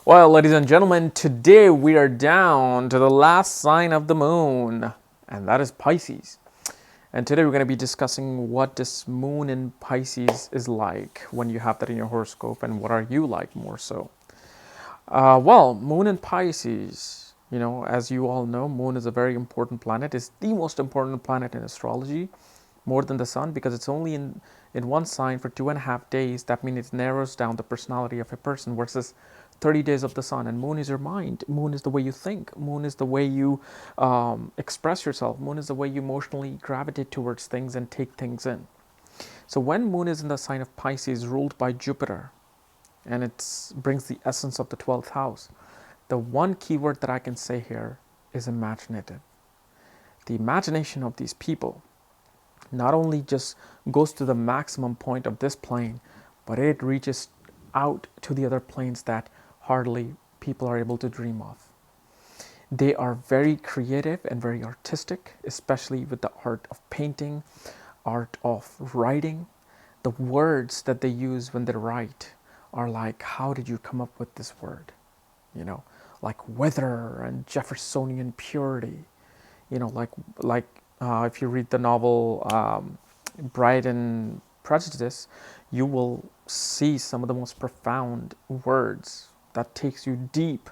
Well, ladies and gentlemen, today we are down to the last sign of the moon, and that is Pisces. And today we're going to be discussing what this moon in Pisces is like when you have that in your horoscope, and what are you like more so. Well, moon in Pisces, as you all know, moon is a very important planet. It's the most important planet in astrology, more than the sun, because it's only in one sign for 2.5 days. That means it narrows down the personality of a person versus 30 days of the sun. And moon is your mind. Moon is the way you think. Moon is the way you express yourself. Moon is the way you emotionally gravitate towards things and take things in. So when moon is in the sign of Pisces, ruled by Jupiter, and it brings the essence of the 12th house, the one keyword that I can say here is imaginative. The imagination of these people not only just goes to the maximum point of this plane, but it reaches out to the other planes that hardly people are able to dream of. They are very creative and very artistic, especially with the art of painting, art of writing. The words that they use when they write are like, how did you come up with this word? Like weather and Jeffersonian purity. If you read the novel Pride and Prejudice, you will see some of the most profound words that takes you deep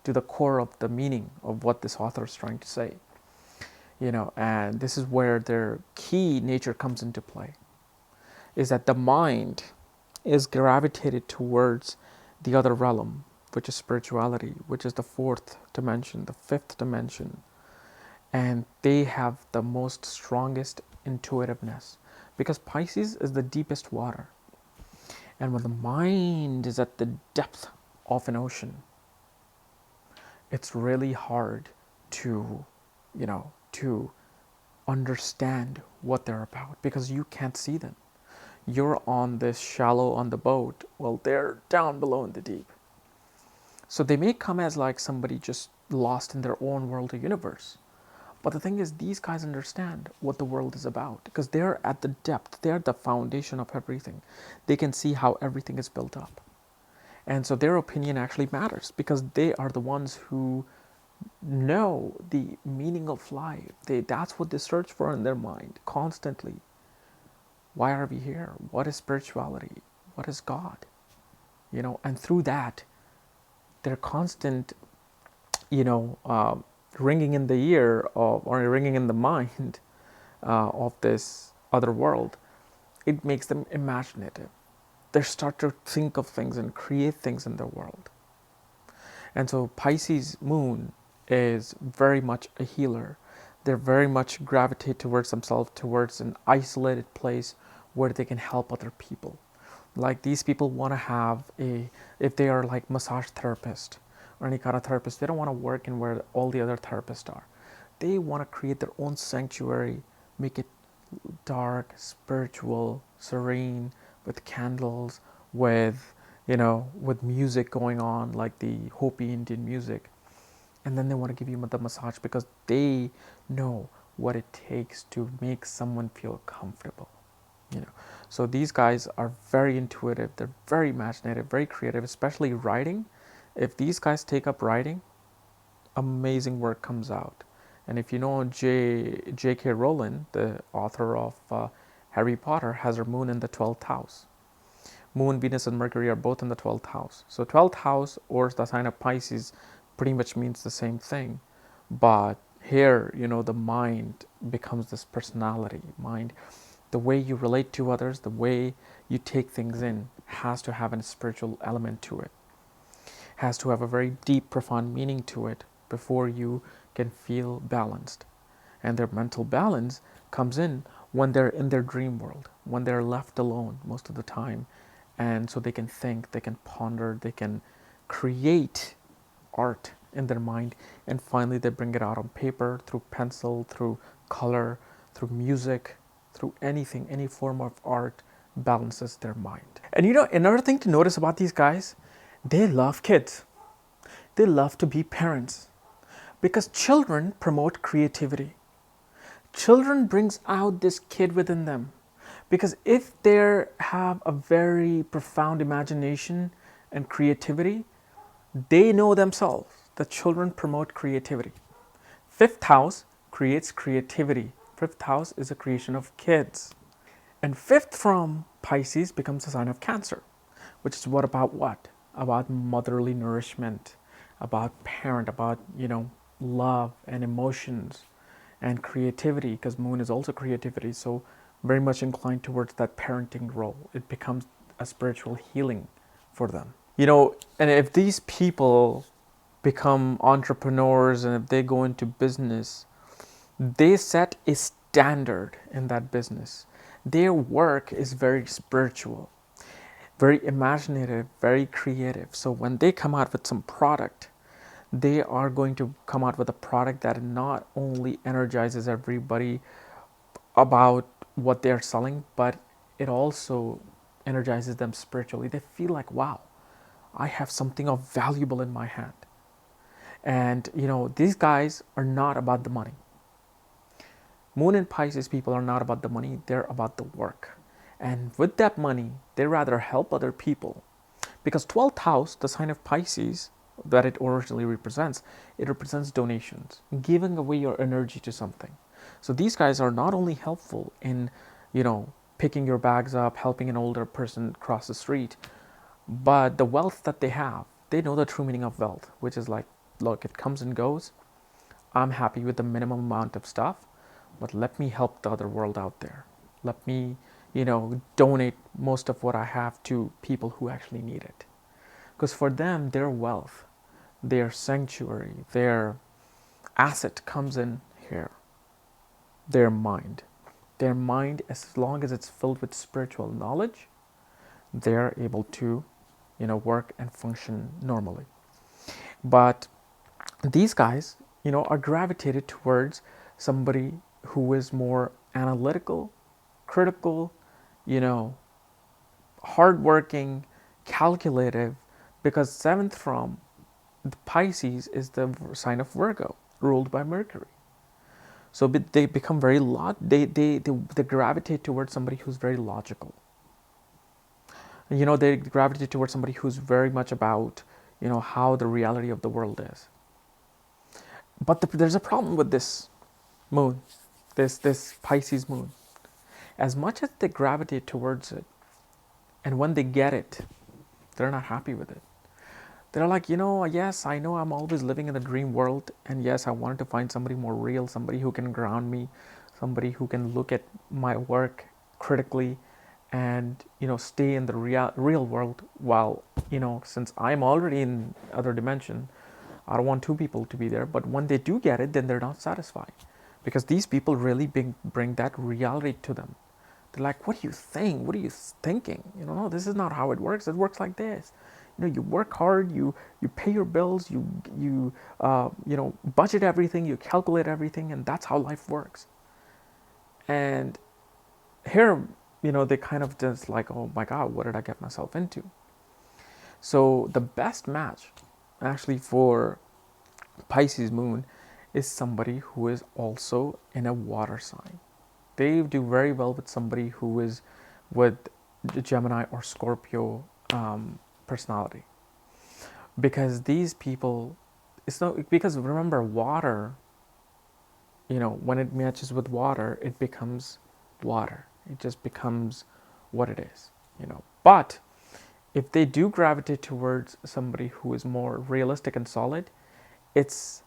to the core of the meaning of what this author is trying to say. And this is where their key nature comes into play, is that the mind is gravitated towards the other realm, which is spirituality, which is the fourth dimension, the fifth dimension. And they have the most strongest intuitiveness, because Pisces is the deepest water. And when the mind is at the depth of an ocean, it's really hard to, to understand what they're about, because you can't see them. You're on this shallow on the boat, well, they're down below in the deep. So they may come as like somebody just lost in their own world or universe. But the thing is, these guys understand what the world is about, because they're at the depth, they're the foundation of everything. They can see how everything is built up. And so their opinion actually matters, because they are the ones who know the meaning of life. That's what they search for in their mind constantly. Why are we here? What is spirituality? What is God? And through that, their constant, ringing in the ear of, or ringing in the mind of this other world, it makes them imaginative. They start to think of things and create things in their world. And so Pisces moon is very much a healer. They're very much gravitate towards themselves, towards an isolated place where they can help other people. Like these people want to have if they are like massage therapist or any kind of therapist, they don't want to work in where all the other therapists are. They want to create their own sanctuary, make it dark, spiritual, serene, with candles, with music going on, like the Hopi Indian music. And then they want to give you the massage, because they know what it takes to make someone feel comfortable. So these guys are very intuitive, they're very imaginative, very creative, especially writing. If these guys take up writing, amazing work comes out. And if you know J.K. Rowling, the author of Harry Potter, has her moon in the 12th house. Moon, Venus, and Mercury are both in the 12th house. So 12th house, or the sign of Pisces, pretty much means the same thing. But here, the mind becomes this personality. Mind, the way you relate to others, the way you take things in, has to have a spiritual element to it. Has to have a very deep, profound meaning to it before you can feel balanced. And their mental balance comes in when they're in their dream world, when they're left alone most of the time. And so they can think, they can ponder, they can create art in their mind, and finally they bring it out on paper through pencil, through color, through music, through anything, any form of art balances their mind. And another thing to notice about these guys, they love kids. They love to be parents, because children promote creativity. Children brings out this kid within them, because if they have a very profound imagination and creativity, They know themselves. The children promote creativity. Fifth house creates creativity. Fifth house is a creation of kids. And fifth from Pisces becomes a sign of Cancer, which is what about what? About motherly nourishment, about parent, about, love and emotions and creativity, because Moon is also creativity. So very much inclined towards that parenting role. It becomes a spiritual healing for them. And if these people become entrepreneurs and if they go into business, they set a standard in that business. Their work is very spiritual, very imaginative, very creative. So when they come out with some product, they are going to come out with a product that not only energizes everybody about what they're selling, but it also energizes them spiritually. They feel like, wow, I have something of valuable in my hand. And these guys are not about the money. Moon and Pisces people are not about the money, they're about the work. And with that money, they rather help other people. Because 12th house, the sign of Pisces that it originally represents, it represents donations, giving away your energy to something. So these guys are not only helpful in, picking your bags up, helping an older person cross the street, but the wealth that they have, they know the true meaning of wealth, which is like, look, it comes and goes. I'm happy with the minimum amount of stuff, but let me help the other world out there. Let me, donate most of what I have to people who actually need it. Because for them, their wealth, their sanctuary, their asset comes in here, their mind. Their mind, as long as it's filled with spiritual knowledge, they're able to, work and function normally. But these guys, are gravitated towards somebody who is more analytical, critical, you know, hardworking, calculative, because seventh from the Pisces is the sign of Virgo, ruled by Mercury. So they become very they gravitate towards somebody who's very logical. They gravitate towards somebody who's very much about how the reality of the world is. But there's a problem with this moon, this Pisces moon. As much as they gravitate towards it, and when they get it, they're not happy with it. They're like, yes, I know I'm always living in the dream world, and yes, I wanted to find somebody more real, somebody who can ground me, somebody who can look at my work critically and stay in the real world, while since I'm already in other dimension, I don't want two people to be there. But when they do get it, then they're not satisfied, because these people really bring that reality to them. They're like, what do you think? What are you thinking? No, this is not how it works. It works like this. You work hard, you pay your bills, you budget everything, you calculate everything, and that's how life works. And here, they kind of just like, oh my God, what did I get myself into? So the best match, actually, for Pisces moon is somebody who is also in a water sign. They do very well with somebody who is with Gemini or Scorpio personality, because these people, it's not, because remember, water, when it matches with water, it becomes water. It just becomes what it is. But if they do gravitate towards somebody who is more realistic and solid, it's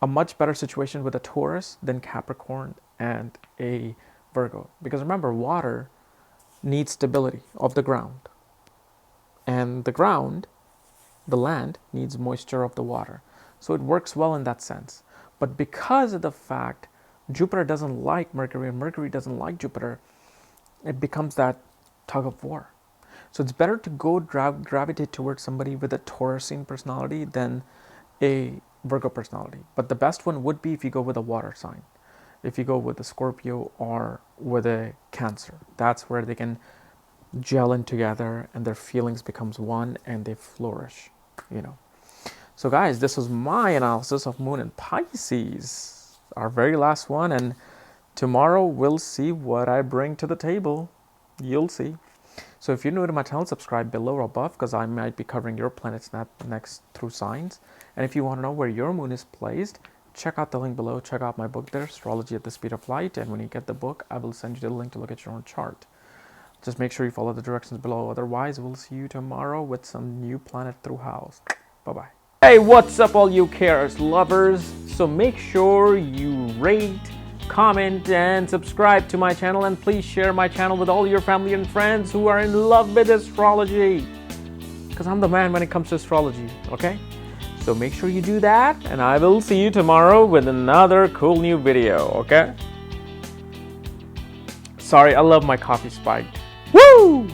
a much better situation with a Taurus than Capricorn and a Virgo. Because remember, water needs stability of the ground, and the ground, the land, needs moisture of the water. So it works well in that sense. But because of the fact Jupiter doesn't like Mercury and Mercury doesn't like Jupiter, it becomes that tug of war. So it's better to go gravitate towards somebody with a Taurusine personality than a Virgo personality. But the best one would be if you go with a water sign. If you go with a Scorpio or with a Cancer, that's where they can gel in together and their feelings becomes one and they flourish. So guys, this was my analysis of Moon and Pisces, our very last one, and tomorrow we'll see what I bring to the table. You'll see. So if you're new to my channel, subscribe below or above, because I might be covering your planets next through signs. And if you want to know where your moon is placed, check out the link below. Check out my book there, Astrology at the Speed of Light. And when you get the book, I will send you the link to look at your own chart. Just make sure you follow the directions below. Otherwise, we'll see you tomorrow with some new planet through house. Bye-bye. Hey, what's up, all you chaos lovers? So make sure you rate, comment, and subscribe to my channel. And please share my channel with all your family and friends who are in love with astrology. Because I'm the man when it comes to astrology, okay? So make sure you do that. And I will see you tomorrow with another cool new video, okay? Sorry, I love my coffee spiked. Woo!